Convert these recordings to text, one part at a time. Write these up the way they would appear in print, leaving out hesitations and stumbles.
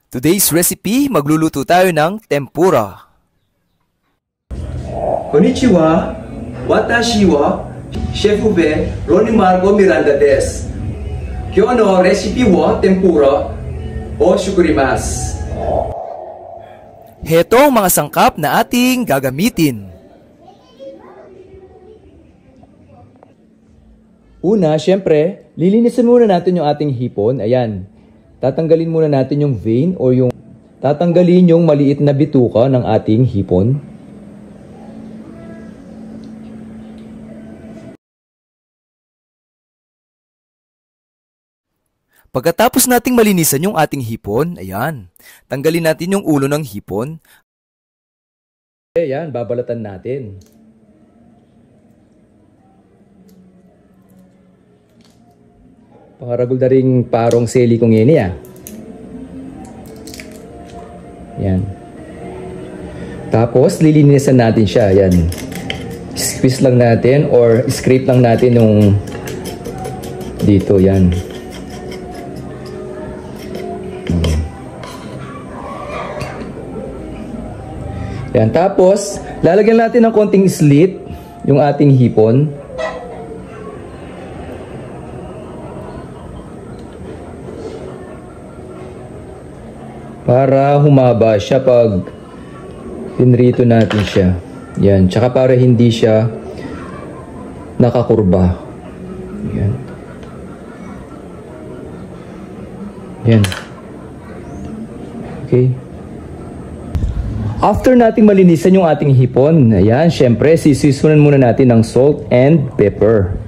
Today's recipe, magluluto tayo ng tempura. Konnichiwa, watashi wa Chef Ube Ronnie Marco Miranda des. Kyou no recipe wa tempura o shukurimasu. Heto ang mga sangkap na ating gagamitin. Una, syempre, lilinisin muna natin yung ating hipon. Ayan. Tatanggalin muna natin yung vein or yung tatanggalin yung maliit na bituka ng ating hipon. Pagkatapos nating malinisan yung ating hipon, ayan, tanggalin natin yung ulo ng hipon. Ayan, babalatan natin. Pangaragol na rin parong seli kong yun ah. Yan. Tapos, lilinisan natin siya. Yan. Squeeze lang natin or scrape lang natin yung dito. Yan. Yan. Tapos, lalagyan natin ng konting slit yung ating hipon. Para humaba siya pag pinrito natin siya. Yan. Tsaka para hindi siya nakakurba. Yan. Yan. Okay. After nating malinisan yung ating hipon, ayan, syempre, sisisunan muna natin ng salt and pepper.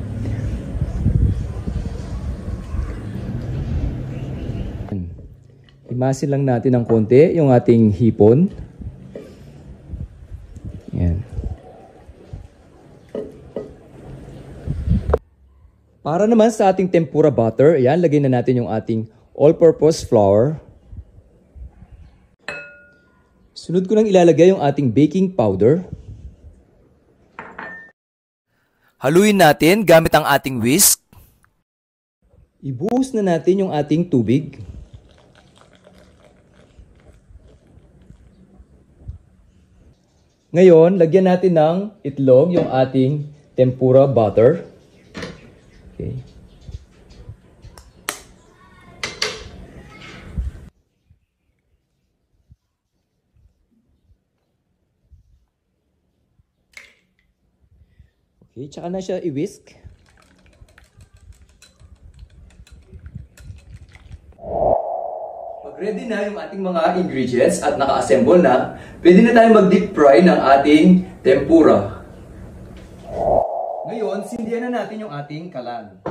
Imasin lang natin ng konti yung ating hipon. Yan. Para naman sa ating tempura butter, ayan, lagay na natin yung ating all-purpose flour. Sunod ko nang ilalagay yung ating baking powder. Haluin natin gamit ang ating whisk. Ibuhos na natin yung ating tubig. Ngayon, lagyan natin ng itlog yung ating tempura butter. Okay. Okay, tsaka na siya i-whisk. Ready na yung ating mga ingredients at naka-assemble na, pwede na tayo mag-deep fry ng ating tempura. Ngayon, sindihan na natin yung ating kalan.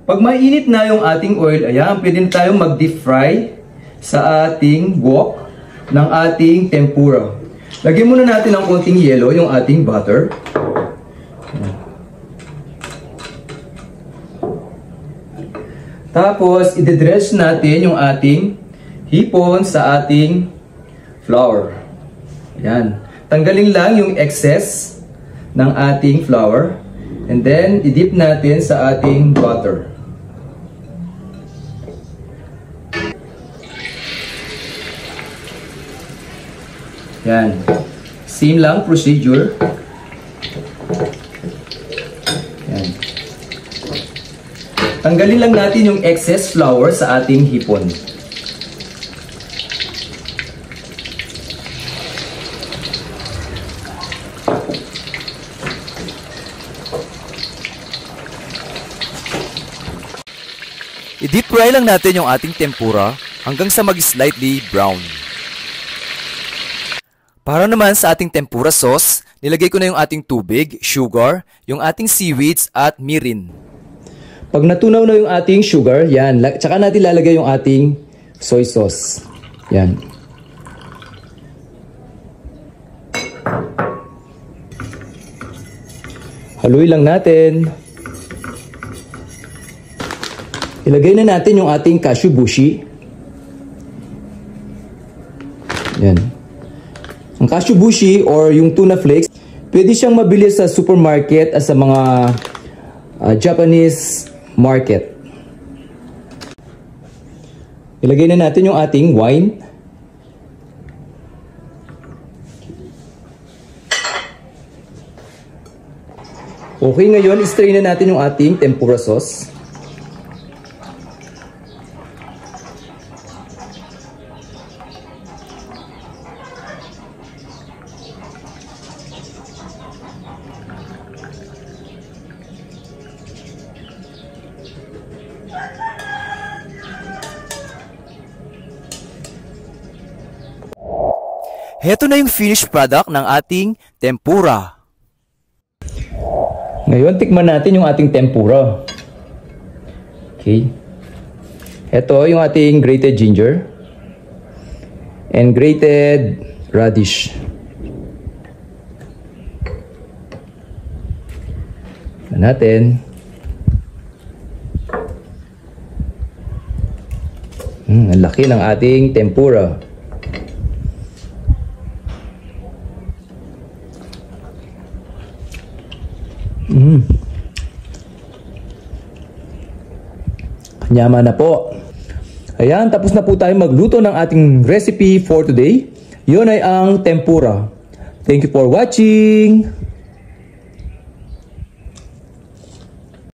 Pag mainit na yung ating oil, ayan, pwede na tayong mag-deep fry sa ating wok ng ating tempura. Lagyan muna natin ng konting yelo yung ating butter. Tapos, i-dredge natin yung ating hipon sa ating flour. Ayan. Tanggalin lang yung excess ng ating flour. And then, i-dip natin sa ating butter. Yan. Same lang procedure. Yan. Tanggalin lang natin yung excess flour sa ating hipon. I-deep fry lang natin yung ating tempura hanggang sa mag-slightly brown. Para naman sa ating tempura sauce, nilagay ko na yung ating tubig, sugar, yung ating seaweeds at mirin. Pag natunaw na yung ating sugar, yan, tsaka natin lalagay yung ating soy sauce. Yan. Haluin lang natin. Ilagay na natin yung ating cashew bushi. Yan. Ang kashubushi or yung tuna flakes, pwede siyang mabili sa supermarket at sa mga Japanese market. Ilagay na natin yung ating wine. Okay, ngayon i-strain na natin yung ating tempura sauce. Heto na yung finished product ng ating tempura. Ngayon, tikman natin yung ating tempura. Okay. Heto yung ating grated ginger and grated radish. Tikman natin. Ang laki ng ating tempura. Yaman na po. Ayan, tapos na po tayo magluto ng ating recipe for today. Yun ay ang tempura. Thank you for watching!